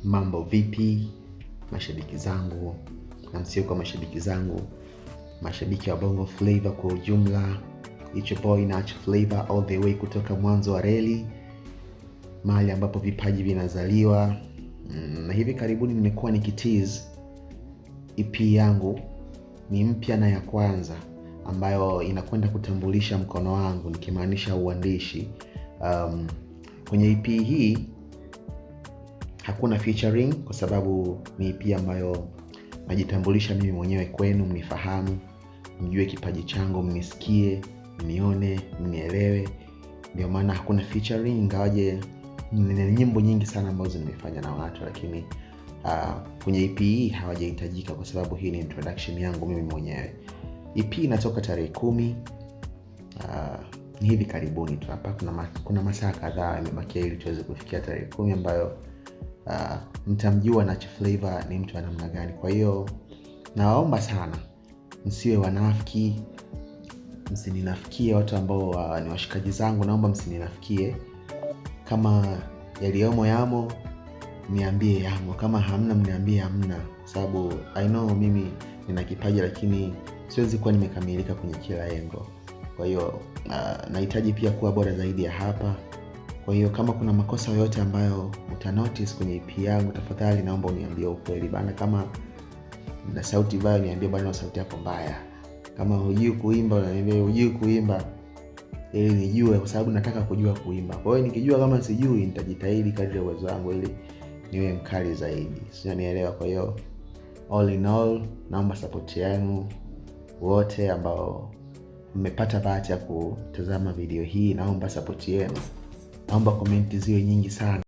Mambo vipi mashabiki zangu, na msio kwa mashabiki zangu, mashabiki wa Bongo Flava kwa ujumla. It's your boy Nacho Flavor all the way kutoka mwanzo wa reli, mahali ambapo vipaji vinazaliwa. Na hivi karibuni nimekuwa nikitease EP yangu, ni mpya na ya kwanza ambayo inakwenda kutambulisha mkono wangu, nikimaanisha uandishi. Kwenye EP hii hakuna featuring kwa sababu ni EP ambayo najitambulisha mimi mwenyewe kwenu, mnifahamu, mjue kipaji changu, mnisikie, mnione, mnielewe. Ndio maana hakuna featuring, ingawaje nina nyimbo nyingi sana ambazo nimefanya na watu, lakini kwenye EP hii hawajahitajika kwa sababu hii ni introduction yangu mimi mwenyewe. EP inatoka tarehe 10. Ni hivi karibuni tu, hapa kuna masaa kadhaa yamebakia ili tuweze kufikia tarehe 10 ambayo mtamjua Nacho Flavor ni mtu wa namna gani. Kwa hiyo nawaomba sana msiwe wanafiki, msininafikie. Watu ambao ni washikaji zangu, naomba msininafikie. Kama yaliyomo yamo, niambie yamo. Kama hamna, mniambie hamna, sababu I know mimi nina kipaji, lakini siwezi kuwa nimekamilika kwenye kila engo. Kwa hiyo nahitaji pia kuwa bora zaidi ya hapa. Kwa hiyo kama kuna makosa yoyote ambayo utanotice kwenye EP yangu, tafadhali naomba uniambie ukweli bana. Kama na sauti mbaya, niambie bana sauti yako mbaya. Kama hujui kuimba, uniambie hujui kuimba ili nijue, kwa sababu nataka kujua kuimba. Kwa hiyo nikijua kama sijui, nitajitahidi kadri ya uwezo wangu ili niwe mkali zaidi. Sio, nielewa? Kwa hiyo all in all, naomba support yenu wote ambao mmepata bahati ya kutazama video hii. Naomba support yenu. Naomba comment ziwe nyingi sana.